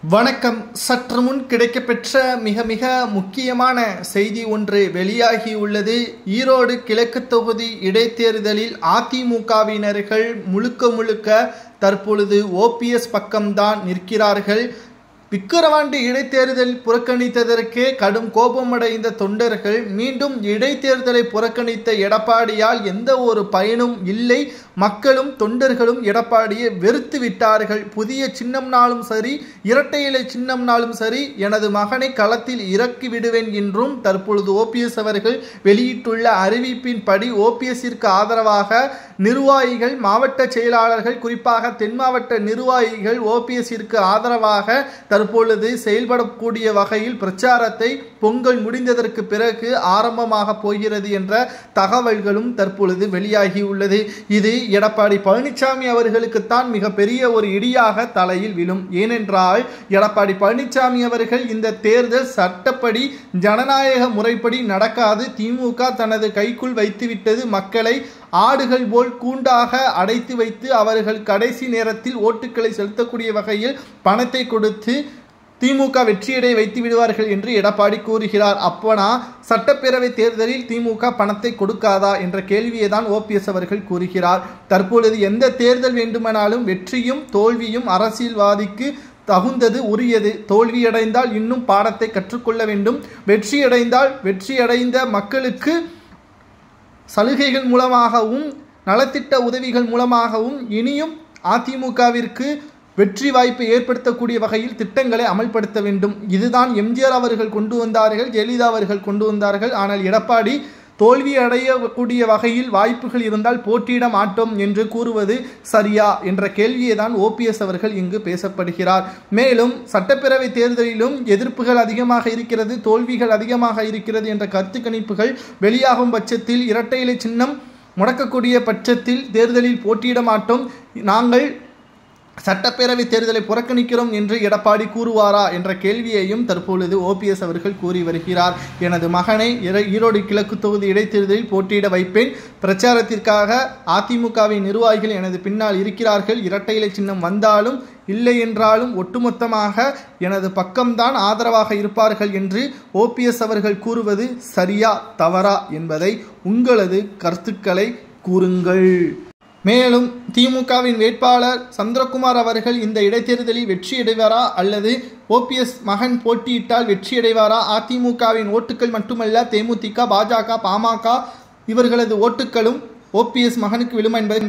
வணக்கம். சற்று முன் கிடைக்கப்பெற்ற மிக முக்கியமான செய்தி ஒன்று வெளியாகியுள்ளது. ஈரோடு கிழக்கு தொகுதி இடைத்தேர்தலில் அதிமுகவினர்கள் முழுக்க தற்பொழுது ஓபிஎஸ் பக்கம்தான் நிற்கிறார்கள். விக்கிரவாண்டி இடைத்தேர்தல் புறக்கணித்ததற்கே கடும் கோபமடைந்த தொண்டர்கள் மீண்டும் இடைத்தேர்தலை புறக்கணித்த எடப்பாடியால் எந்த ஒரு பயனும் இல்லை. மக்களும் தொண்டர்களும் எடப்பாடியை வெறுத்து விட்டார்கள். புதிய சின்னம்னாலும் சரி, இரட்டை இலை சின்னம்னாலும் சரி, எனது மகனை களத்தில் இறக்கி விடுவேன் என்றும் தற்பொழுது ஓபிஎஸ் அவர்கள் வெளியிட்டுள்ள அறிவிப்பின்படி ஓபிஎஸ்ஸிற்கு ஆதரவாக நிர்வாகிகள், மாவட்ட செயலாளர்கள், குறிப்பாக தென் மாவட்ட நிர்வாகிகள் ஓபிஎஸ்ஸிற்கு ஆதரவாக தற்பொழுது செயல்படக்கூடிய வகையில் பிரச்சாரத்தை பொங்கல் முடிந்ததற்கு பிறகு ஆரம்பமாக போகிறது என்ற தகவல்களும் தற்பொழுது வெளியாகியுள்ளது. இது எடப்பாடி பழனிசாமி அவர்களுக்குத்தான் மிகப்பெரிய ஒரு இடியாக தலையில் விழும். ஏனென்றால் எடப்பாடி பழனிசாமி அவர்கள் இந்த தேர்தல் சட்டப்படி ஜனநாயக முறைப்படி நடக்காது, திமுக தனது கைக்குள் வைத்துவிட்டது, மக்களை ஆடுகள் போல் கூண்டாக அடைத்து வைத்து அவர்கள் கடைசி நேரத்தில் ஓட்டுக்களை செலுத்தக்கூடிய வகையில் பணத்தை கொடுத்து திமுக வெற்றியடை வைத்து விடுவார்கள் என்று எடப்பாடி கூறுகிறார். அப்போனா சட்டப்பேரவை தேர்தலில் திமுக பணத்தை கொடுக்காதா என்ற கேள்வியை தான் ஓபிஎஸ் அவர்கள் கூறுகிறார். தற்பொழுது எந்த தேர்தல் வேண்டுமானாலும் வெற்றியும் தோல்வியும் அரசியல்வாதிக்கு தகுந்தது, உரியது. தோல்வியடைந்தால் இன்னும் பாடத்தை கற்றுக்கொள்ள வேண்டும். வெற்றியடைந்த மக்களுக்கு சலுகைகள் மூலமாகவும் நலத்திட்ட உதவிகள் மூலமாகவும் இனியும் அதிமுகவிற்கு வெற்றி வாய்ப்பை ஏற்படுத்தக்கூடிய வகையில் திட்டங்களை அமல்படுத்த வேண்டும். இதுதான் எம்ஜிஆர் அவர்கள் கொண்டு வந்தார்கள், ஜெயலலிதா அவர்கள் கொண்டு வந்தார்கள். ஆனால் எடப்பாடி தோல்வி அடையக்கூடிய வகையில் வாய்ப்புகள் இருந்தால் போட்டியிட மாட்டோம் என்று கூறுவது சரியா என்ற கேள்வியை தான் ஓபிஎஸ் அவர்கள் இங்கு பேசப்படுகிறார். மேலும் சட்டப்பேரவை தேர்தலிலும் எதிர்ப்புகள் அதிகமாக இருக்கிறது, தோல்விகள் அதிகமாக இருக்கிறது என்ற கருத்து கணிப்புகள் வெளியாகும் பட்சத்தில், இரட்டை இலை சின்னம் முடக்கக்கூடிய பட்சத்தில் தேர்தலில் போட்டியிட மாட்டோம், நாங்கள் சட்டப்பேரவை தேர்தலை புறக்கணிக்கிறோம் என்று எடப்பாடி கூறுவாரா என்ற கேள்வியையும் தற்பொழுது ஓபிஎஸ் அவர்கள் கூறி வருகிறார். எனது மகனை ஈரோடு கிழக்கு தொகுதி இடைத்தேர்தலில் போட்டியிட வைப்பேன். பிரச்சாரத்திற்காக அதிமுகவின் நிர்வாகிகள் எனது பின்னால் இருக்கிறார்கள். இரட்டை இலை சின்னம் வந்தாலும் இல்லை என்றாலும் ஒட்டுமொத்தமாக எனது பக்கம்தான் ஆதரவாக இருப்பார்கள் என்று ஓபிஎஸ் அவர்கள் கூறுவது சரியா தவறா என்பதை உங்களது கருத்துக்களை கூறுங்கள். மேலும் திமுகவின் வேட்பாளர் சந்திரகுமார் அவர்கள் இந்த இடைத்தேர்தலில் வெற்றியடைவாரா அல்லது ஓபிஎஸ் மகன் போட்டியிட்டால் வெற்றியடைவாரா? அதிமுகவின் ஓட்டுக்கள் மட்டுமல்ல, தேமுதிக, பாஜக, பாமக இவர்களது ஓட்டுக்களும் ஓபிஎஸ் மகனுக்கு விழுமா என்பதை